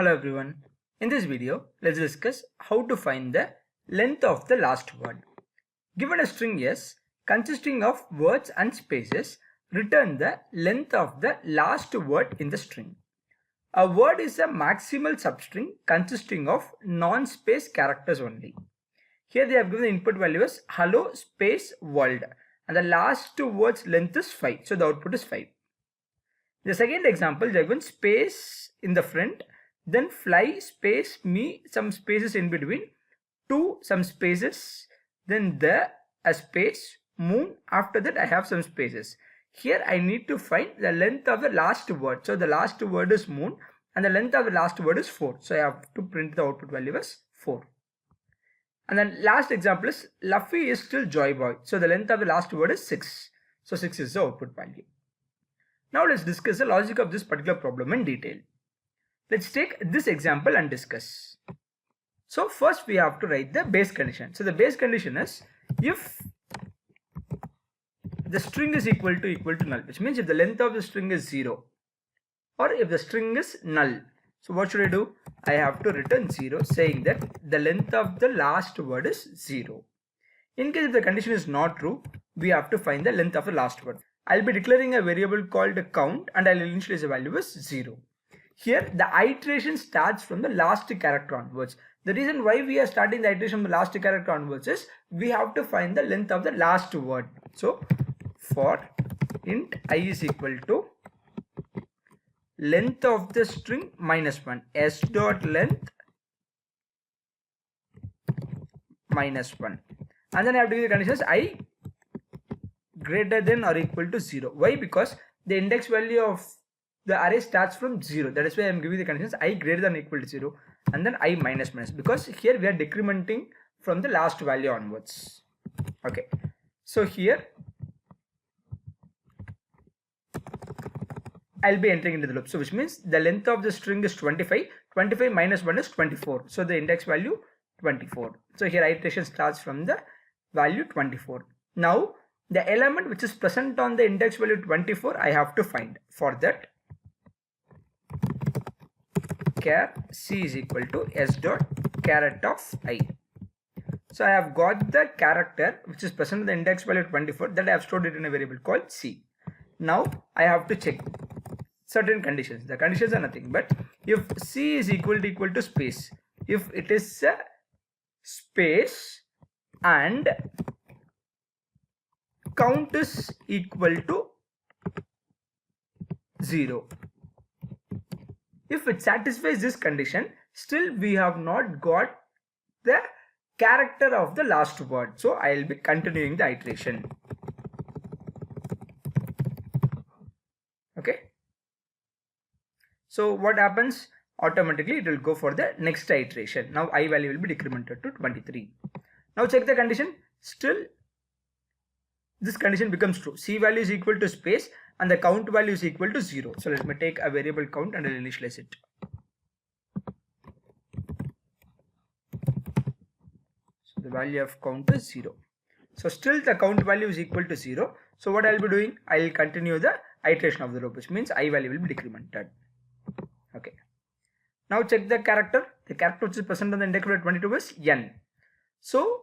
Hello everyone. In this video, let's discuss how to find the length of the last word. Given a string S consisting of words and spaces, return the length of the last word in the string. A word is a maximal substring consisting of non-space characters only. Here they have given the input value as hello space world and the last word's length is 5. So the output is 5. The second example, they have given space in the front, then fly space me, some spaces in between, to some spaces, then a space, moon, after that I have some spaces. Here I need to find the length of the last word. So the last word is moon and the length of the last word is 4. So I have to print the output value as 4. And then last example is Luffy is still Joy Boy. So the length of the last word is 6. So 6 is the output value. Now let's discuss the logic of this particular problem in detail. Let's take this example and discuss. So first we have to write the base condition. So the base condition is if the string is equal to null, which means if the length of the string is 0 or if the string is null. So what should I do? I have to return 0 saying that the length of the last word is 0. In case if the condition is not true, we have to find the length of the last word. I'll be declaring a variable called count and I'll initialize the value as 0. Here the iteration starts from the last character onwards. The reason why we are starting the iteration from the last character onwards is we have to find the length of the last word. So for int I is equal to length of the string minus 1, s dot length minus 1, and then I have to give the conditions I greater than or equal to 0. Why? Because the index value of the array starts from 0. That is why I am giving the conditions I greater than or equal to 0 and then I minus minus, because here we are decrementing from the last value onwards. Okay, so here I'll be entering into the loop. So which means the length of the string is 25. 25 minus 1 is 24. So the index value 24. So here iteration starts from the value 24. Now the element which is present on the index value 24 I have to find. For that, char c is equal to s dot caret of I. So I have got the character which is present in the index value 24, that I have stored it in a variable called c. Now I have to check certain conditions. The conditions are nothing but if c is equal to space, if it is a space and count is equal to 0. If it satisfies this condition, still we have not got the character of the last word. So I will be continuing the iteration. Okay. So what happens? Automatically it will go for the next iteration. Now I value will be decremented to 23. Now check the condition. Still this condition becomes true. C value is equal to space and the count value is equal to 0. So let me take a variable count and I'll initialize it. So the value of count is 0. So still the count value is equal to 0. So what I'll be doing? I'll continue the iteration of the loop, which means I value will be decremented. Okay. Now check the character. The character which is present on the index value 22 is n. So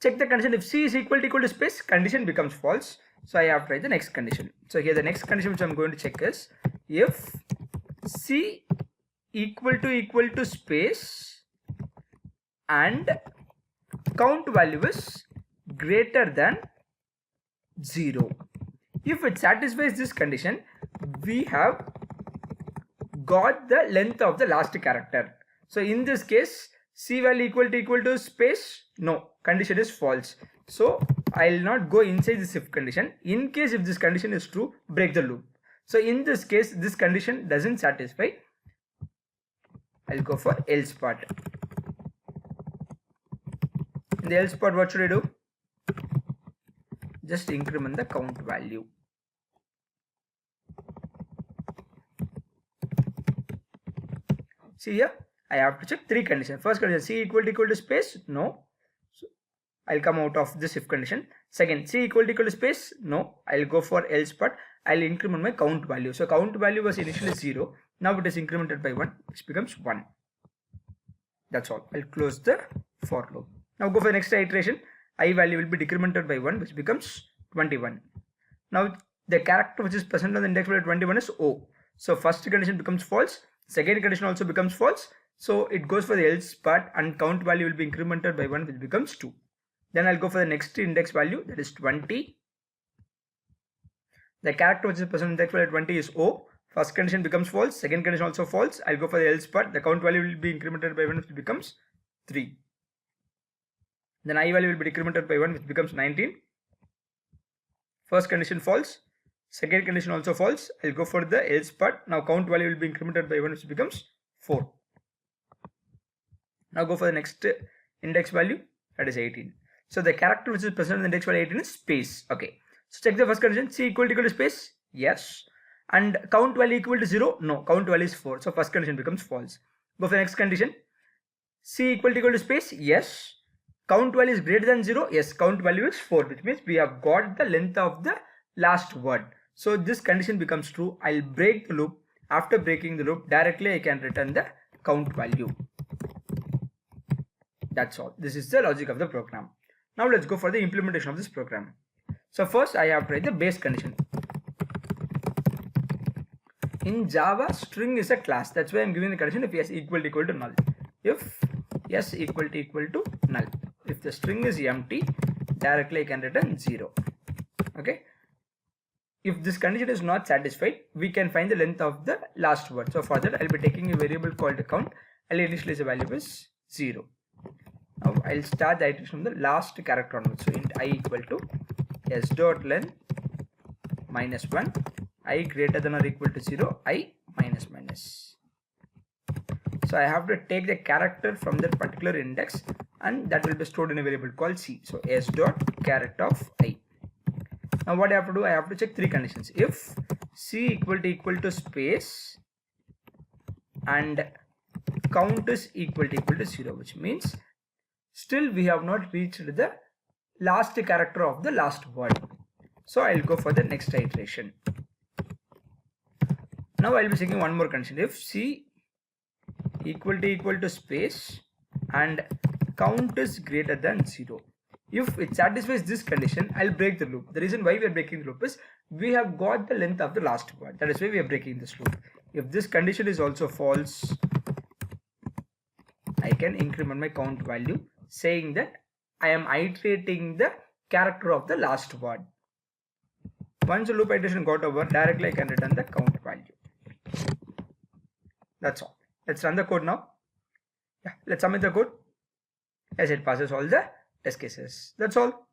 check the condition. If c is equal to space, condition becomes false. So I have to write the next condition. So here the next condition which I am going to check is if c equal to space and count value is greater than 0. If it satisfies this condition, we have got the length of the last character. So in this case, c value equal to space, no, condition is false. So I will not go inside this if condition. In case if this condition is true, break the loop. So in this case, this condition doesn't satisfy. I'll go for else part. In the else part, what should I do? Just increment the count value. See here, I have to check three conditions. First condition, c equal to space, no. So I'll come out of this if condition. Second, c equal to space, no. I'll go for else part. I'll increment my count value. So count value was initially 0. Now it is incremented by 1, which becomes 1. That's all. I'll close the for loop. Now go for the next iteration. I value will be decremented by 1, which becomes 21. Now the character which is present on the index value 21 is O. So first condition becomes false. Second condition also becomes false. So it goes for the else part, and count value will be incremented by 1, which becomes 2. Then I'll go for the next index value, that is 20. The character which is present on index value 20 is O. First condition becomes false. Second condition also false. I'll go for the else part. The count value will be incremented by 1, which becomes 3. Then I value will be decremented by 1, which becomes 19. First condition false. Second condition also false. I'll go for the else part. Now count value will be incremented by 1, which becomes 4. Now go for the next index value, that is 18. So the character which is present in the index value 18 is space. Okay. So check the first condition. C equal to space. Yes. And count value equal to 0. No. Count value is 4. So first condition becomes false. Go for the next condition. C equal to space. Yes. Count value is greater than 0. Yes. Count value is 4. Which means we have got the length of the last word. So this condition becomes true. I'll break the loop. After breaking the loop, directly I can return the count value. That's all. This is the logic of the program. Now let's go for the implementation of this program. So first I have to write the base condition. In Java, string is a class. That's why I'm giving the condition if yes equal to null. If yes equal to null. If the string is empty, directly I can return 0. Okay. If this condition is not satisfied, we can find the length of the last word. So for that, I'll be taking a variable called count. I'll initialize the value is 0. Now I'll start the iteration from the last character onwards. So int I equal to s dot length minus 1, I greater than or equal to 0, I minus minus. So I have to take the character from that particular index, and that will be stored in a variable called c. So s dot character of I. Now what I have to do, I have to check 3 conditions. If c equal to space and count is equal to 0, which means still we have not reached the last character of the last word. So I'll go for the next iteration. Now I'll be checking one more condition. If c equal to space and count is greater than 0. If it satisfies this condition, I'll break the loop. The reason why we are breaking the loop is we have got the length of the last word. That is why we are breaking this loop. If this condition is also false, I can increment my count value, saying that I am iterating the character of the last word. Once the loop iteration got over, directly I can return the count value. That's all. Let's run the code now. Yeah, let's submit the code. As it passes all the test cases. That's all.